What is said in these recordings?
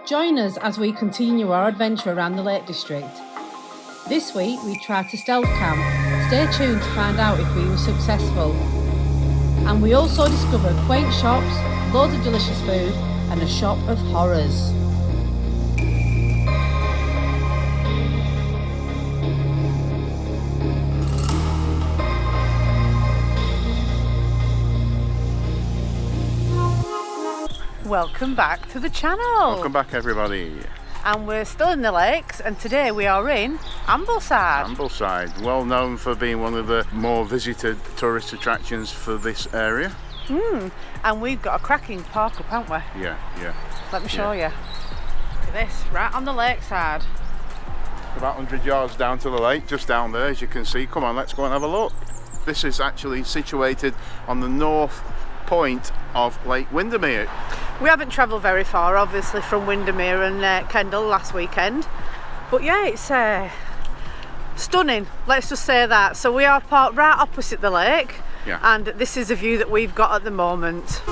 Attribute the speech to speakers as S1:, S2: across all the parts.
S1: Join us as we continue our adventure around the Lake District. This week we tried to stealth camp. Stay tuned to find out if we were successful. And we also discovered quaint shops, loads of delicious food and a shop of horrors. Welcome back to the channel.
S2: Welcome back, everybody.
S1: And we're still in the lakes, and today we are in Ambleside.
S2: Ambleside, well known for being one of the more visited tourist attractions for this area.
S1: And we've got a cracking park up, haven't we?
S2: Yeah.
S1: Let me show you. Look at this, right on the lakeside.
S2: About 100 yards down to the lake, just down there, as you can see. Come on, let's go and have a look. This is actually situated on the north point of Lake Windermere.
S1: We haven't travelled very far, obviously, from Windermere and Kendal last weekend. But yeah, it's stunning, let's just say that. So we are parked right opposite the lake, and this is the view that we've got at the moment.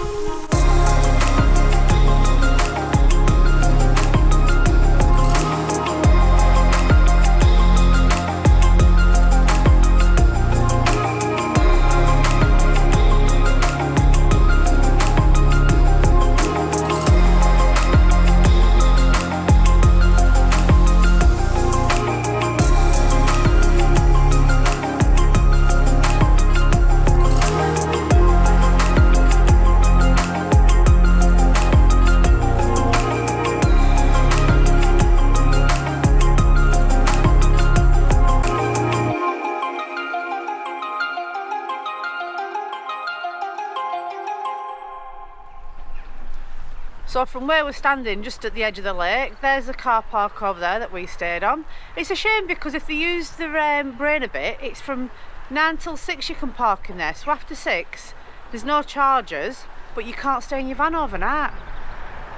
S1: So from where we're standing, just at the edge of the lake, there's a car park over there that we stayed on. It's a shame because if they use the brain a bit, it's from 9 till 6 you can park in there. So after 6, there's no charges, but you can't stay in your van overnight.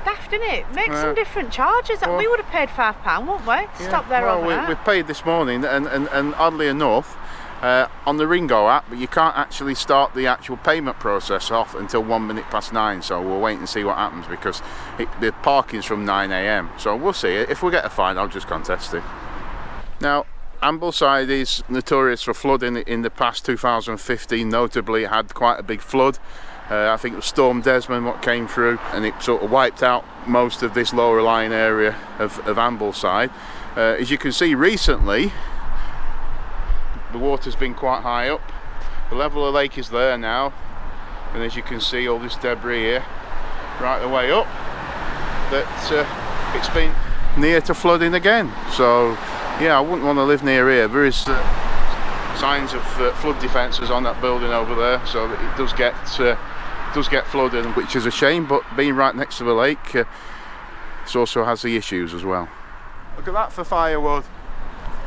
S1: Daft, innit? Make some different charges. Well, we would have paid £5, wouldn't we, to stop there overnight?
S2: We paid this morning, and oddly enough, on the Ringo app, but you can't actually start the actual payment process off until 9:01, so we'll wait and see what happens because the parking's from 9 AM, so we'll see. If we get a fine, I'll just contest it. Now, Ambleside is notorious for flooding. In the past 2015, notably, it had quite a big flood. I think it was Storm Desmond what came through, and it sort of wiped out most of this lower lying area of Ambleside. As you can see recently, the water's been quite high up. The level of the lake is there now, and as you can see, all this debris here right the way up, that it's been near to flooding again. So yeah, I wouldn't want to live near here. There is signs of flood defences on that building over there, so that it does get flooded, which is a shame, but being right next to the lake, it also has the issues as well. Look at that for firewood.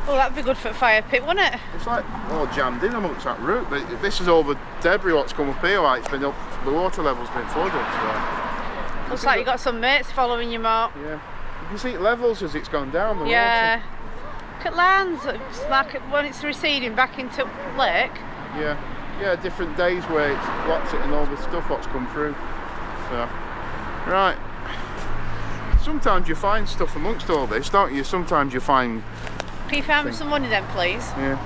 S1: Oh, that'd be good for a fire pit, wouldn't it?
S2: It's like all jammed in amongst that root. This is all the debris what's come up here, like it's been up, the water level's been flooded. So.
S1: Looks like you've got some mates following you, Mark.
S2: Yeah. You can see it levels as it's gone down the
S1: water. Look at lands, it's like when it's receding back into lake.
S2: Yeah, different days where it's blocked it and all the stuff what's come through. So, right. Sometimes you find stuff amongst all this, don't you? Sometimes you find...
S1: Can you find me some money then, please?
S2: Yeah.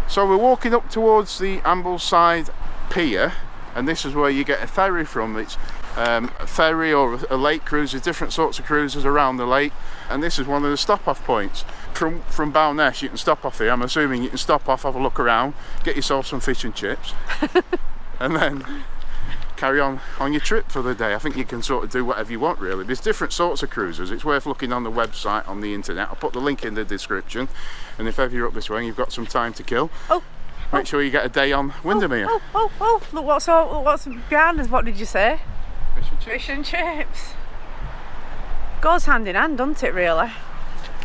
S2: So we're walking up towards the Ambleside pier, and this is where you get a ferry from. It's a ferry or a lake cruise. There's different sorts of cruises around the lake, and this is one of the stop-off points. From Bowness, you can stop off here. I'm assuming you can stop off, have a look around, get yourself some fish and chips, and then carry on your trip for the day. I think you can sort of do whatever you want, really. There's different sorts of cruises. It's worth looking on the website, on the internet. I'll put the link in the description, and if ever you're up this way and you've got some time to kill, make sure you get a day on Windermere.
S1: Look what's behind us. What did you say?
S2: Fish and chips.
S1: Fish and chips. Goes hand in hand, doesn't it, really?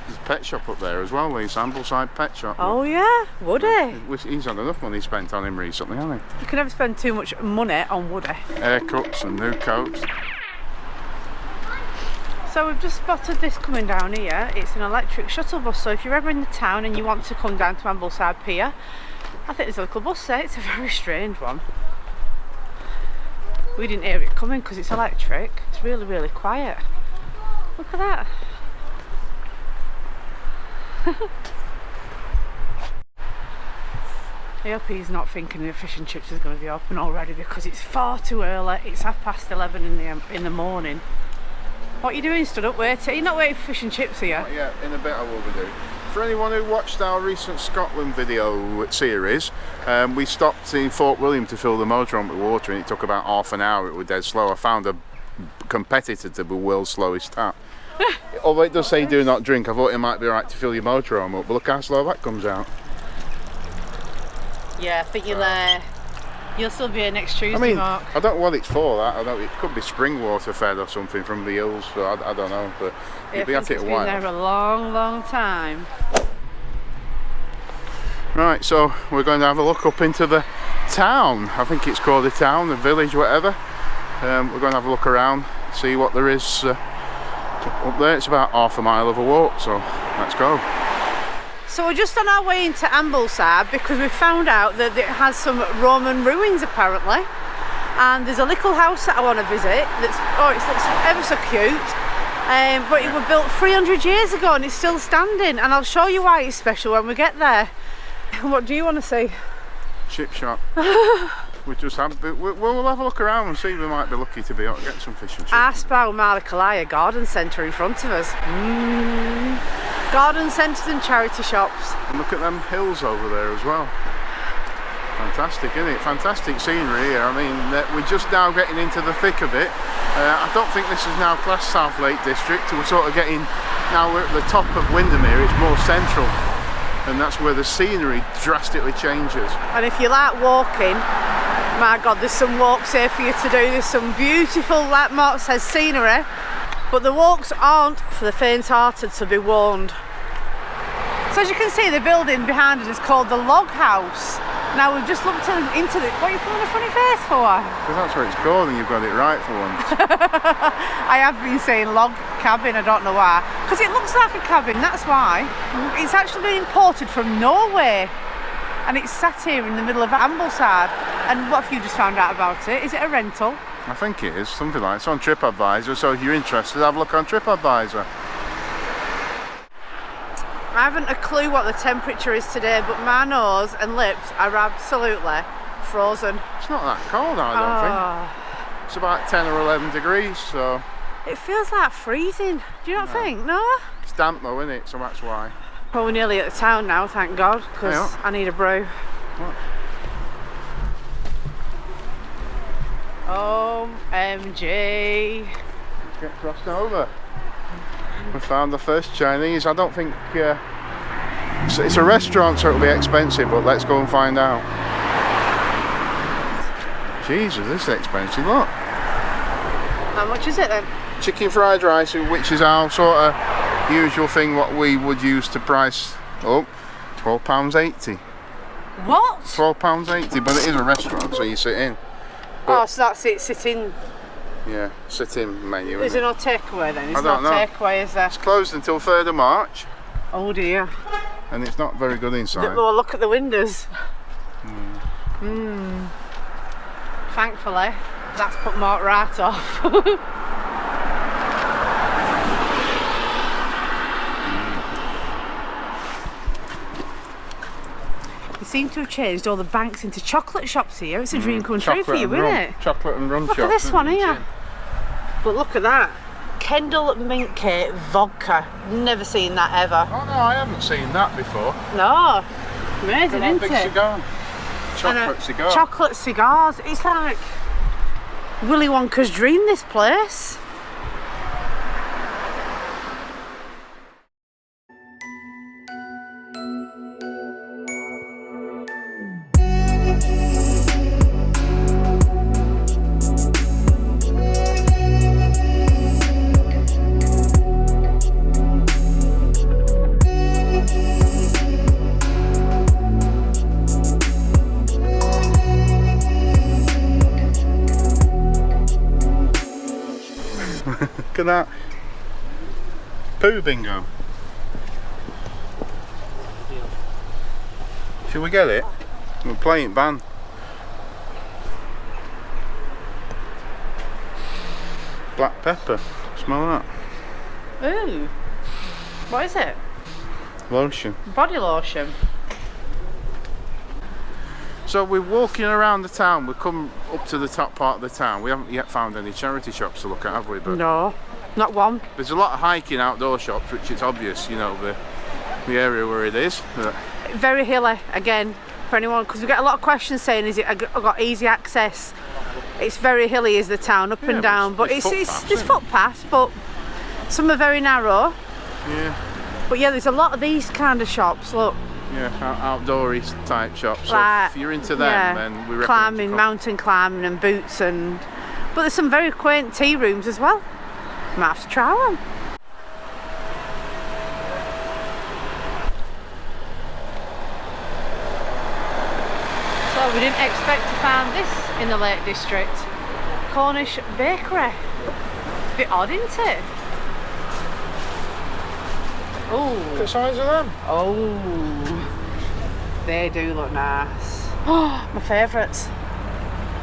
S2: There's a pet shop up there as well, Lee's Ambleside pet shop.
S1: Oh yeah, Woody.
S2: He's had enough money spent on him recently, hasn't he?
S1: You can never spend too much money on Woody.
S2: Haircuts and new coats.
S1: So we've just spotted this coming down here. It's an electric shuttle bus, so if you're ever in the town and you want to come down to Ambleside Pier, I think there's a little bus there. It's a very strange one. We didn't hear it coming because it's electric. It's really, really quiet. Look at that. I hope he's not thinking the fish and chips is going to be open already, because it's far too early. It's 11:30 in the morning. What are you doing stood up waiting? You're not waiting for fish and chips, are you?
S2: Not yet, in a bit I will be doing. For anyone who watched our recent Scotland video series, we stopped in Fort William to fill the motorhome with water, and it took about half an hour. It was dead slow. I found a competitor to the world's slowest tap. Although it does say do not drink, I thought it might be right to fill your motorhome up, but look how slow that comes out.
S1: Yeah, I think you're there. You'll still be here next Tuesday,
S2: I mean,
S1: Mark.
S2: I don't know what it's for. That I don't. It could be spring water fed or something from the hills. So I don't know, but
S1: Yeah,
S2: you'll be at it a while.
S1: It's been there a long, long time.
S2: Right, so we're going to have a look up into the town. I think it's called the town, the village, whatever. We're going to have a look around, see what there is up there. It's about half a mile of a walk, so let's go.
S1: So we're just on our way into Ambleside because we found out that it has some Roman ruins apparently, and there's a little house that I want to visit that's, it looks ever so cute, but it was built 300 years ago and it's still standing, and I'll show you why it's special when we get there. What do you want to see?
S2: Chip shop. We'll have a look around and see if we might be lucky to be able to get some fish and chips.
S1: Aspau Malakalaya Garden Centre in front of us. Garden centres and charity shops.
S2: And look at them hills over there as well. Fantastic, isn't it? Fantastic scenery here. I mean, we're just now getting into the thick of it. I don't think this is now classed South Lake District. We're sort of getting, now we're at the top of Windermere, it's more central. And that's where the scenery drastically changes.
S1: And if you like walking, my God, there's some walks here for you to do. There's some beautiful, like Mark says, scenery. But the walks aren't for the faint-hearted, to be warned. So as you can see, the building behind us is called the Log House. Now we've just looked into it. What are you putting a funny face for?
S2: Because that's what it's called and you've got it right for once.
S1: I have been saying log cabin, I don't know why. Because it looks like a cabin, that's why. It's actually been imported from Norway. And it's sat here in the middle of Ambleside. And what have you just found out about it? Is it a rental?
S2: I think it is, something like that. It's on TripAdvisor, so if you're interested, have a look on TripAdvisor.
S1: I haven't a clue what the temperature is today, but my nose and lips are absolutely frozen.
S2: It's not that cold, I don't think. It's about 10 or 11 degrees, so...
S1: It feels like freezing. Do you not think? No?
S2: It's damp though, isn't it? So that's why.
S1: Well, we're nearly at the town now, thank God, because I need a brew.
S2: What?
S1: OMG.
S2: Let's get crossed over. We found the first Chinese. I don't think it's a restaurant, so it'll be expensive, but let's go and find out. Jesus, this is expensive, look.
S1: How much is it then?
S2: Chicken fried rice, which is our sort of usual thing, what we would use to price up. £12.80.
S1: What?
S2: £12.80, but it is a restaurant, so you sit in.
S1: But, so that's it, sit-in.
S2: Yeah, sit-in menu.
S1: Is there no takeaway then? It's
S2: I don't know.
S1: Takeaway, is there?
S2: It's closed until 3rd of March.
S1: Oh dear.
S2: And it's not very good inside.
S1: Well, look at the windows. Thankfully, that's put Mark right off. They seem to have changed all the banks into chocolate shops here. It's a dream come true for you, isn't it?
S2: Chocolate and rum
S1: Look at this one here. But look at that. Kendall mint cake vodka. Never seen that ever.
S2: Oh no, I haven't seen that before.
S1: No. Amazing, isn't
S2: Big
S1: it?
S2: cigar. Chocolate cigar.
S1: Chocolate cigars. It's like Willy Wonka's dream, this place.
S2: Look at that. Poo bingo. Should we get it? We're playing band. Black pepper. Smell that.
S1: Ooh. What is it?
S2: Lotion.
S1: Body lotion.
S2: So we're walking around the town. We've come up to the top part of the town. We haven't yet found any charity shops to look at, have we? But
S1: No, not one.
S2: there's a lot of hiking outdoor shops, which is obvious, you know, the area where it is. But
S1: Very hilly again for anyone, because we get a lot of questions saying, is it I've got easy access? It's very hilly, is the town, up and down, but
S2: there's
S1: there's footpaths, but some are very narrow.
S2: yeah,
S1: But yeah, there's a lot of these kind of shops. Look,
S2: yeah, outdoory type shops. So
S1: like,
S2: if you're into them,
S1: yeah,
S2: then we recommend
S1: climbing,
S2: you come.
S1: mountain climbing, and boots, and but there's some very quaint tea rooms as well. Might have to try one. So we didn't expect to find this in the Lake District. Cornish bakery. Bit odd, isn't it? Oh.
S2: The size of them.
S1: Oh. They do look nice. Oh, my favourites.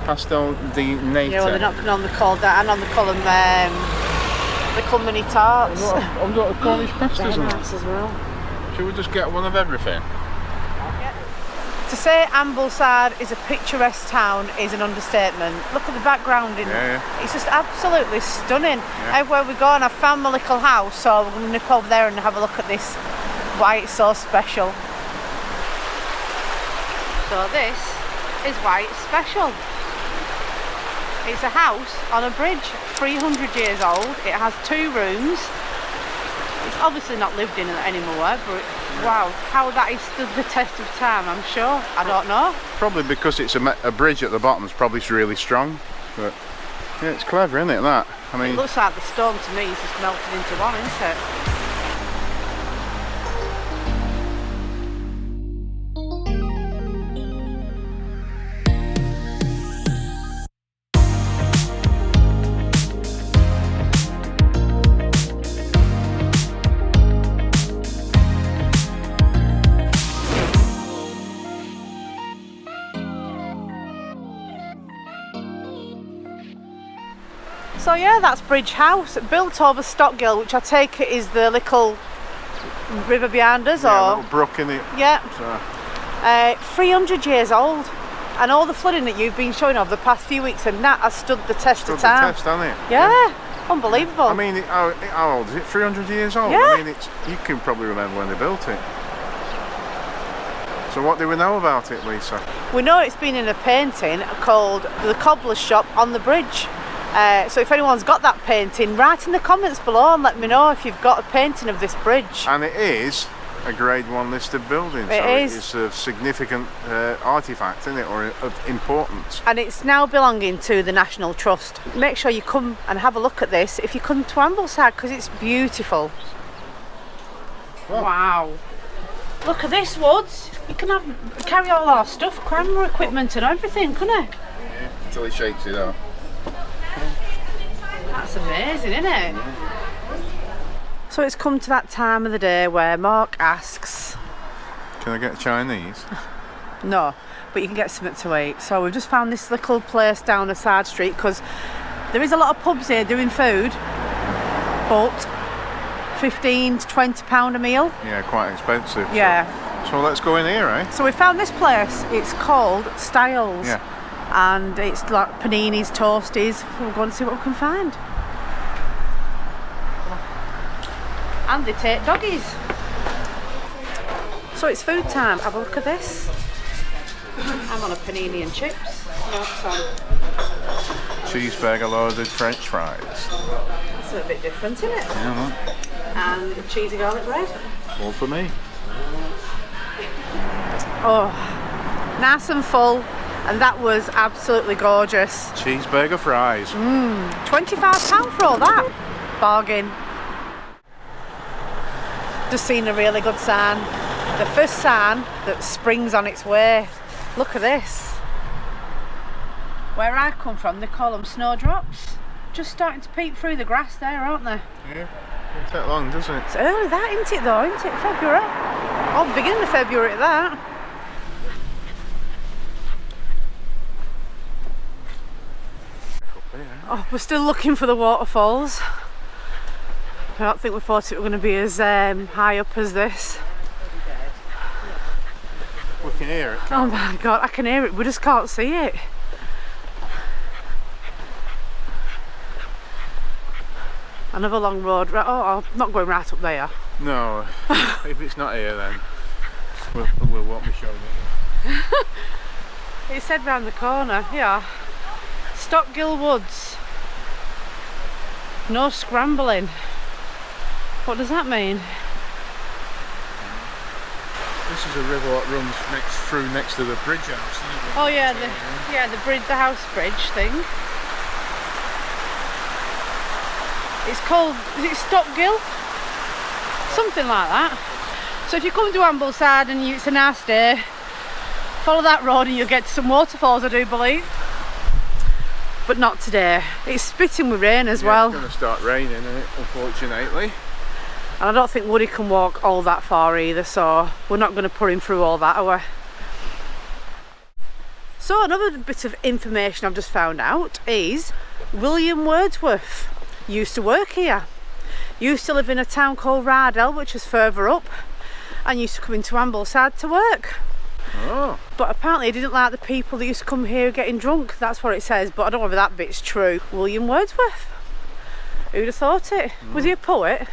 S2: Pastel de nata.
S1: Yeah, well, they're not on the called that, and on the call them mini tarts.
S2: I've got a Cornish pastas
S1: They're
S2: and
S1: nice as well.
S2: Should we just get one of everything?
S1: To say Ambleside is a picturesque town is an understatement. Look at the background in it's just absolutely stunning. Everywhere we go, and I've found my little house, so we're going to nip over there and have a look at this, why it's so special. So this is why it's special. It's a house on a bridge, 300 years old. It has 2 rooms. It's obviously not lived in anymore, but wow, how that has stood the test of time, I'm sure. I don't know.
S2: Probably because it's a bridge at the bottom. It's probably really strong. But yeah, it's clever, isn't it? That. I mean,
S1: It looks like the stone to me is just melted into one, isn't it? So yeah, that's Bridge House, built over Stockgill, which I take it is the little river behind us,
S2: yeah, a
S1: or
S2: little brook in it.
S1: yeah,
S2: So.
S1: 300 years old, and all the flooding that you've been showing over the past few weeks, and that has stood the test of time.
S2: The test, hasn't it?
S1: Yeah, unbelievable.
S2: I mean, how old is it? 300 years old.
S1: Yeah.
S2: I mean, you can probably remember when they built it. So what do we know about it, Lisa?
S1: We know it's been in a painting called The Cobbler's Shop on the Bridge. So if anyone's got that painting, write in the comments below and let me know if you've got a painting of this bridge.
S2: And it is a Grade 1 listed building,
S1: It
S2: so
S1: is.
S2: it's a significant artefact, isn't it, or of importance.
S1: And it's now belonging to the National Trust. Make sure you come and have a look at this if you come to Ambleside, because it's beautiful. Wow. Look at this, Woods. You can carry all our stuff, camera equipment and everything, couldn't you?
S2: Yeah, until he shakes it up.
S1: That's amazing, isn't it? So it's come to that time of the day where Mark asks,
S2: Can I get Chinese?
S1: no, but you can get something to eat. So we've just found this little place down a side street, because there is a lot of pubs here doing food, but £15 to £20 a meal.
S2: Yeah, quite expensive.
S1: Yeah.
S2: So let's go in here, eh?
S1: So we found this place. It's called Styles.
S2: Yeah.
S1: And it's like paninis, toasties. We're going to see what we can find. And they take doggies. So it's food time. Have a look at this. I'm on a panini and chips. No, sorry.
S2: Cheeseburger loaded French fries.
S1: That's a bit different, isn't it?
S2: Yeah,
S1: And cheesy garlic bread.
S2: all for me.
S1: Oh, nice and full. And that was absolutely gorgeous.
S2: Cheeseburger fries.
S1: £25 for all that. Bargain. Just seen a really good sign. The first sign that springs on its way. Look at this. Where I come from, they call them snowdrops. Just starting to peep through the grass there, aren't they?
S2: Yeah, it take long, doesn't it?
S1: It's early that, isn't it though, isn't it? February. Oh, the beginning of February at that. Oh, we're still looking for the waterfalls. don't think we thought it were going to be as high up as this.
S2: We can hear it.
S1: Oh my god, I can hear it, we just can't see it. Another long road. Oh, I'm not going right up there.
S2: No, if it's not here then we'll won't be showing it.
S1: It said round the corner, yeah. Stockgill Woods. No scrambling. What does that mean?
S2: This is a river that runs next to the bridge house, isn't it?
S1: Oh yeah, the bridge, the house bridge thing. It's called, is it Stockgill? Something like that. So if you come to Ambleside and it's a nice day, follow that road and you'll get to some waterfalls, I do believe. But not today. It's spitting with rain as well.
S2: It's going to start raining, isn't it, unfortunately.
S1: And I don't think Woody can walk all that far either, so we're not going to put him through all that, are we? So another bit of information I've just found out is William Wordsworth used to work here. Used to live in a town called Rardell, which is further up, and used to come into Ambleside to work.
S2: Oh.
S1: But apparently he didn't like the people that used to come here getting drunk. That's what it says, but I don't know whether that bit's true. William Wordsworth. Who'd have thought it? Was he a poet?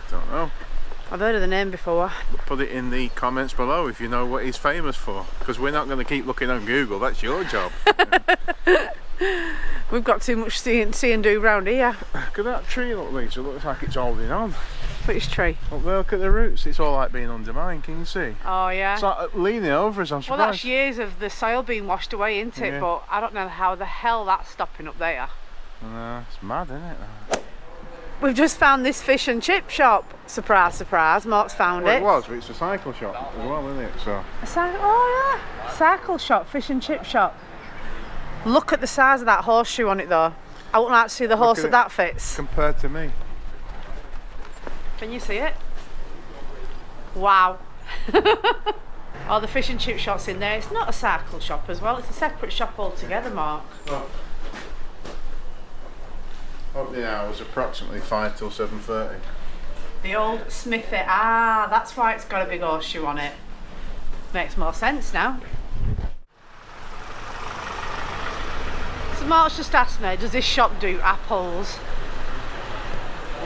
S2: Don't know.
S1: I've heard of the name before.
S2: Put it in the comments below if you know what he's famous for, because we're not going to keep looking on Google. That's your job.
S1: We've got too much see and do round here.
S2: Look at that tree, look, Lisa. It looks like it's holding on.
S1: Which tree?
S2: Up there, look at the roots. It's all like being undermined, can you see?
S1: Oh yeah.
S2: It's like leaning over us, I'm surprised.
S1: Well, that's years of the soil being washed away, isn't it?
S2: Yeah.
S1: But I don't know how the hell that's stopping up there.
S2: It's mad, isn't it?
S1: We've just found this fish and chip shop. Surprise, surprise. Mark's found
S2: Well,
S1: it.
S2: it was, but it's a cycle shop as well, isn't it? So.
S1: Oh yeah. Cycle shop, fish and chip shop. Look at the size of that horseshoe on it though. I wouldn't like to see the horse that fits.
S2: Compared to me.
S1: Can you see it? Wow. Oh, the fish and chip shop's in there. It's not a cycle shop as well. It's a separate shop altogether, Mark.
S2: Oh. Opening hours approximately 5 till 7:30.
S1: The old Smithy. Ah, that's why it's got a big horseshoe on it. Makes more sense now. So Mark's just asked me, does this shop do apples?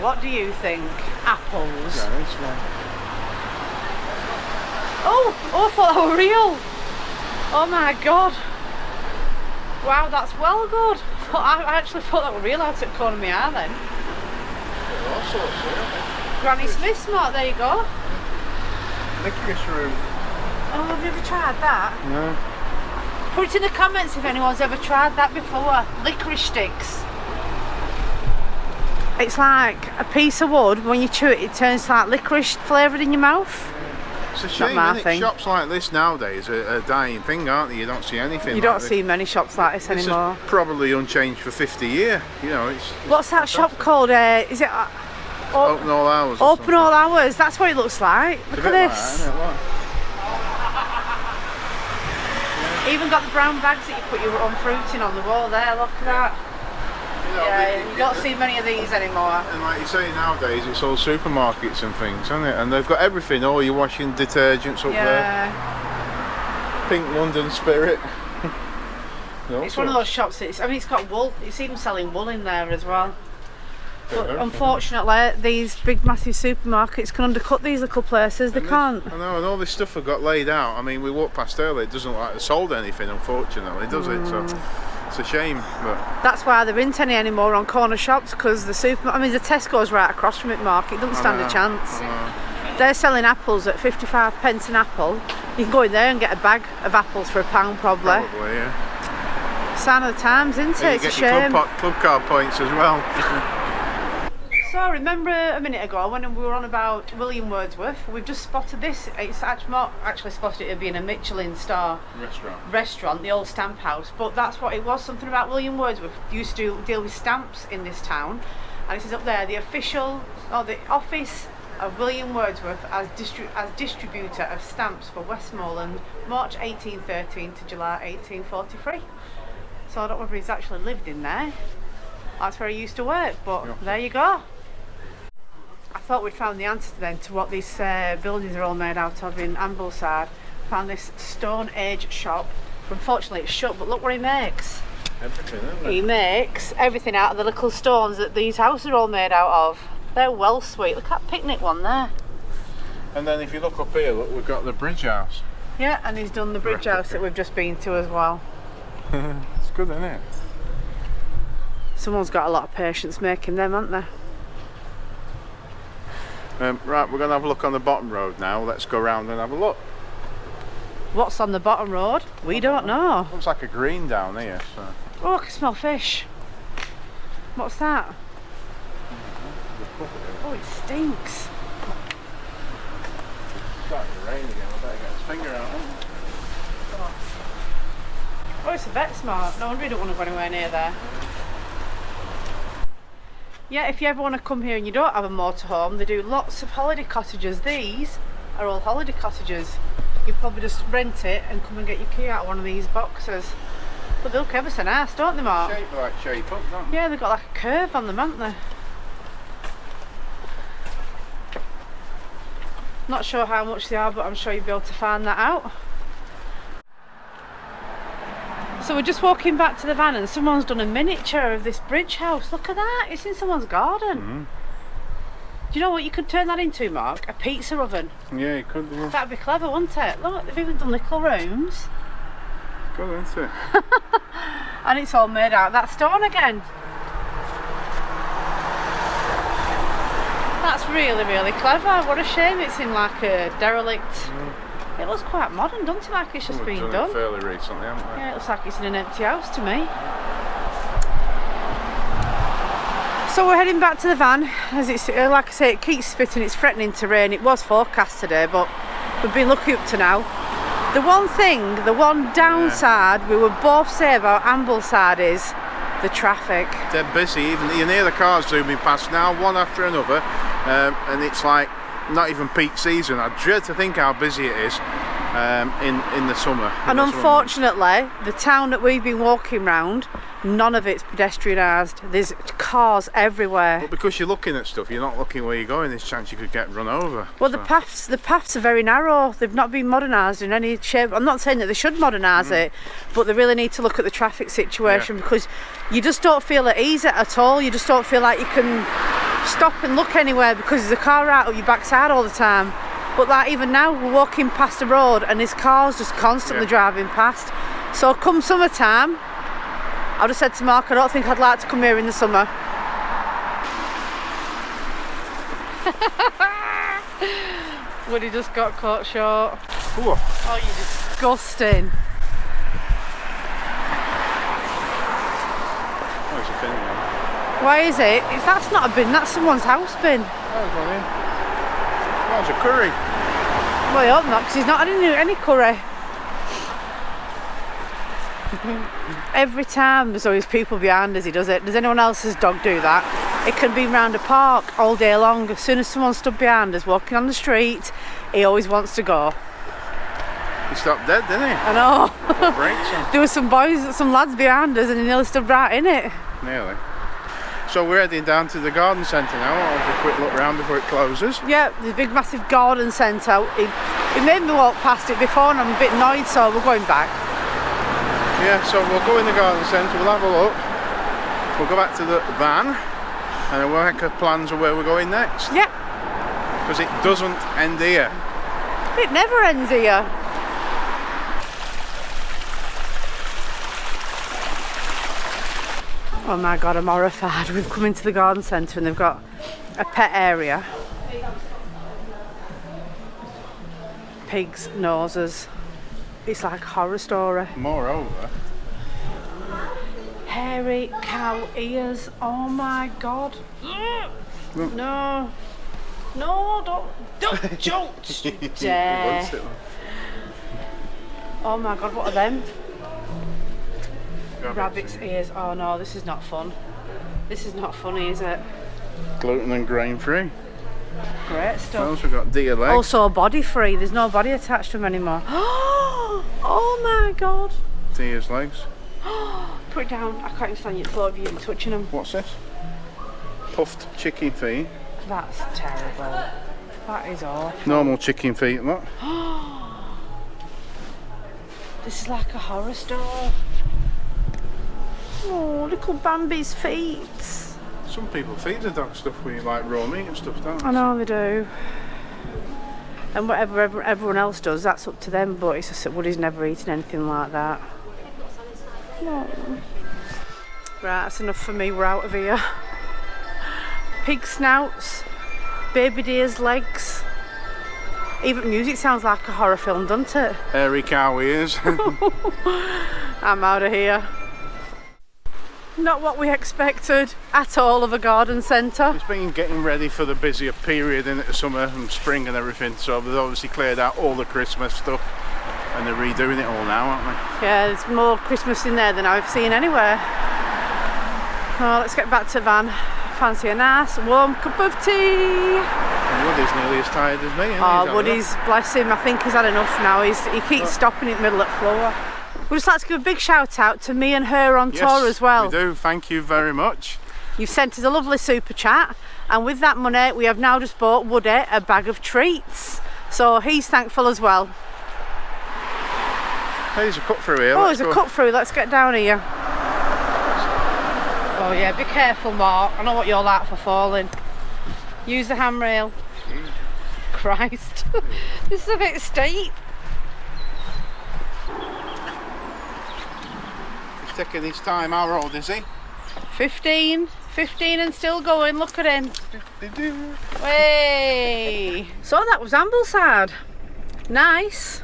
S1: What do you think? Apples?
S2: Yeah, this one.
S1: Oh, I thought that were real. Oh my god. Wow, that's well good. I actually thought that were real out at the corner of my eye then.
S2: All sorts, yeah.
S1: Granny Smith's, Mark, there you go.
S2: Licorice root.
S1: Oh, have you ever tried that?
S2: No.
S1: Put it in the comments if anyone's ever tried that before. Licorice sticks. It's like a piece of wood, when you chew it, it turns like licorice flavoured in your mouth.
S2: It's a shame, isn't it? Shops like this nowadays are a dying thing, aren't they? You don't see anything.
S1: You don't see many shops like this anymore.
S2: This is probably unchanged for 50 years. You know, it's
S1: what's that shop called? Is it
S2: Open All Hours?
S1: Open All Hours. That's what it looks like. Look at this.
S2: Like that,
S1: Even got the brown bags that you put your own fruit in on the wall there. Look at that. Yeah, you don't see many of these anymore.
S2: And like you say, nowadays it's all supermarkets and things, isn't it? And they've got everything, all your washing detergents up there. Pink London Spirit.
S1: It's one of those shops, it's got wool, it's even selling wool in there as well. But unfortunately, these big massive supermarkets can undercut these little places, they can't.
S2: I know, and all this stuff have got laid out. I mean, we walked past earlier, it doesn't look like they sold anything, unfortunately, does it? So it's a shame, but
S1: that's why there isn't any anymore on corner shops, because the the Tesco's right across from it, Mark. It doesn't stand a chance. They're selling apples at 55 pence an apple. You can go in there and get a bag of apples for £1 probably.
S2: Probably, yeah.
S1: Sign of the times, isn't it? It's a shame.
S2: Club card points as well.
S1: So remember a minute ago when we were on about William Wordsworth, we've just spotted this. It's actually spotted it being a Michelin star restaurant, the old stamp house, but that's what it was, something about William Wordsworth. Used to deal with stamps in this town, and it says up there, the office of William Wordsworth as distributor of stamps for Westmoreland, March 1813 to July 1843. So I don't know if he's actually lived in there. That's where he used to work, but there you go. I thought we'd found the answer then to what these buildings are all made out of in Ambleside. Found this Stone Age shop. Unfortunately it's shut, but look what he makes.
S2: Everything, isn't it?
S1: He makes everything out of the little stones that these houses are all made out of. They're well sweet. Look at that picnic one there.
S2: And then if you look up here, look, we've got the bridge house.
S1: Yeah, and he's done the bridge house that we've just been to as well.
S2: It's good, isn't it?
S1: Someone's got a lot of patience making them, haven't they?
S2: Right, we're going to have a look on the bottom road now. Let's go round and have a look.
S1: What's on the bottom road? We don't know.
S2: Looks like a green down here. So.
S1: Oh, I can smell fish. What's that? Oh, it stinks.
S2: It's starting to rain again. I better get his finger out.
S1: Oh, it's a VetSmart. No wonder you don't want to go anywhere near there. Yeah, if you ever want to come here and you don't have a motorhome, they do lots of holiday cottages. These are all holiday cottages. You probably just rent it and come and get your key out of one of these boxes. But they look ever so nice, don't they, Mark?
S2: Shape up, don't they?
S1: Yeah, they've got like a curve on them, haven't they? Not sure how much they are, but I'm sure you'll be able to find that out. So we're just walking back to the van and someone's done a miniature of this bridge house. Look at that, it's in someone's garden.
S2: Mm-hmm.
S1: Do you know what you could turn that into, Mark? A pizza oven.
S2: Yeah, you could do.
S1: That'd be clever, wouldn't it? Look, they've even done little rooms.
S2: Good, isn't it?
S1: And it's all made out of that stone again. That's really, really clever. What a shame it's in like a derelict. It looks quite modern, doesn't it? Like it's just been done.
S2: It fairly recently, haven't we?
S1: Yeah, it looks like it's in an empty house to me. So we're heading back to the van. As it's like I say, it keeps spitting. It's threatening to rain. It was forecast today, but we've been lucky up to now. The one downside we would both say about Ambleside is the traffic.
S2: They're busy. Even you hear the cars zooming past now, one after another, and it's like not even peak season. I dread to think how busy it is in the summer.
S1: And unfortunately, the town that we've been walking round, none of it's pedestrianised. There's cars everywhere.
S2: But because you're looking at stuff, you're not looking where you're going. There's a chance you could get run over.
S1: Well,
S2: so.
S1: the paths are very narrow. They've not been modernised in any shape. I'm not saying that they should modernise it, but they really need to look at the traffic situation because you just don't feel at ease at all. You just don't feel like you can stop and look anywhere because there's a car right up your backside all the time. But like even now, we're walking past the road and there's cars just constantly driving past. So come summertime, I just said to Mark, I don't think I'd like to come here in the summer. Woody just got caught short.
S2: Ooh.
S1: Oh, you're disgusting.
S2: Oh, it's a bin now.
S1: Why is it? That's not a bin, that's someone's house bin.
S2: Oh, gone in. Oh, it's a curry.
S1: Well, I hope not, because he's not had any curry. Every time there's always people behind us, he does it. Does anyone else's dog do that? It can be round a park all day long. As soon as someone stood behind us walking on the street, he always wants to go.
S2: He stopped dead, didn't he?
S1: I know.
S2: Brakes
S1: There were some lads behind us and he nearly stood right in it.
S2: Nearly. So we're heading down to the garden centre now. I'll have a quick look around before it closes.
S1: Yeah, there's a big massive garden centre. He made me walk past it before and I'm a bit annoyed, so we're going back.
S2: Yeah, so we'll go in the garden centre, we'll have a look. We'll go back to the van and then we'll make our plans of where we're going next.
S1: Yeah.
S2: Because it doesn't end here.
S1: It never ends here. Oh my god, I'm horrified. We've come into the garden centre and they've got a pet area. Pigs' noses. It's like a horror story.
S2: Moreover,
S1: Hairy cow ears. Oh my god. No. No, don't you dare. Oh my god, what are them? Rabbit's ears. Oh no, this is not fun. This is not funny, is it?
S2: gluten and grain free.
S1: Great
S2: What
S1: stuff.
S2: else we got? Deer legs.
S1: Also body free. There's no body attached to them anymore. Oh my god.
S2: Deer's legs.
S1: Put it down. I can't even stand you at the floor of you even touching them.
S2: What's this? Puffed chicken feet.
S1: That's terrible. That is awful.
S2: Normal chicken feet, look.
S1: This is like a horror story. Oh, little Bambi's feet.
S2: Some people feed the dog stuff with like raw meat and stuff, don't they?
S1: I know they do. And whatever everyone else does, that's up to them, but it's just that Woody's never eaten anything like that. No. Right, that's enough for me, we're out of here. Pig snouts, baby deer's legs. Even music sounds like a horror film, doesn't it?
S2: Hairy cow ears.
S1: I'm out of here. Not what we expected at all of a garden centre.
S2: It's been getting ready for the busier period in the summer and spring and everything, so they've obviously cleared out all the Christmas stuff and they're redoing it all now, aren't they?
S1: Yeah, there's more Christmas in there than I've seen anywhere. Oh, let's get back to Van. Fancy a nice warm cup of tea.
S2: And Woody's nearly as tired as me, isn't he?
S1: Oh, Woody's, bless him, I think he's had enough now. He keeps stopping in the middle of the floor. We'd just like to give a big shout out to me and her on tour as well.
S2: We do, thank you very much.
S1: You've sent us a lovely super chat, and with that money we have now just bought Woody a bag of treats. So he's thankful as well.
S2: Hey, there's a cut through here.
S1: Oh, there's a cut through, let's get down here. Oh yeah, be careful, Mark. I know what you're like for falling. Use the handrail. Christ. This is a bit steep.
S2: He's taking his time. How old is he?
S1: 15 and still going, look at him. Hey! So that was Ambleside. Nice.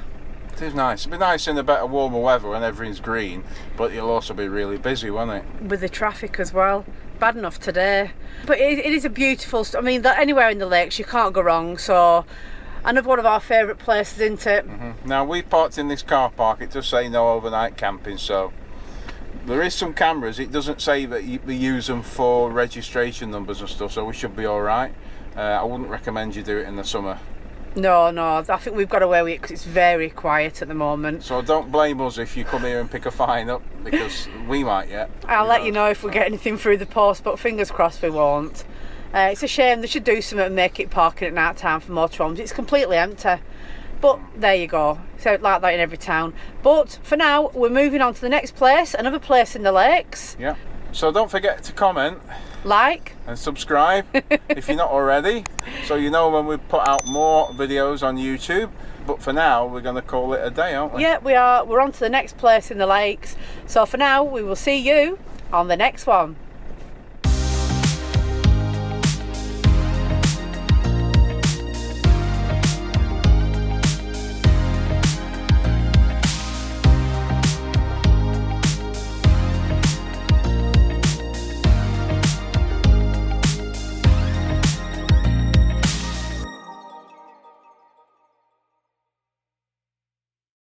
S2: It is nice. It'll be nice in a better warmer weather when everything's green, but you'll also be really busy, won't it?
S1: With the traffic as well. Bad enough today. But it is a beautiful, I mean, anywhere in the lakes you can't go wrong, so another one of our favourite places, isn't it?
S2: Now we parked in this car park, it does say no overnight camping, so there is some cameras. It doesn't say that we use them for registration numbers and stuff, so we should be alright. I wouldn't recommend you do it in the summer.
S1: No, I think we've got away with it because it's very quiet at the moment.
S2: So don't blame us if you come here and pick a fine up, because we might yet.
S1: I'll let you know if we get anything through the post, but fingers crossed we won't. It's a shame, they should do something and make it parking at night time for motorhomes. It's completely empty. But there you go, it's out like that in every town. But for now, we're moving on to the next place, another place in the lakes.
S2: Yeah. So don't forget to comment,
S1: like
S2: and subscribe if you're not already, so you know when we put out more videos on YouTube. But for now, we're going to call it a day, aren't we?
S1: Yeah, we are. We're on to the next place in the lakes. So for now, we will see you on the next one.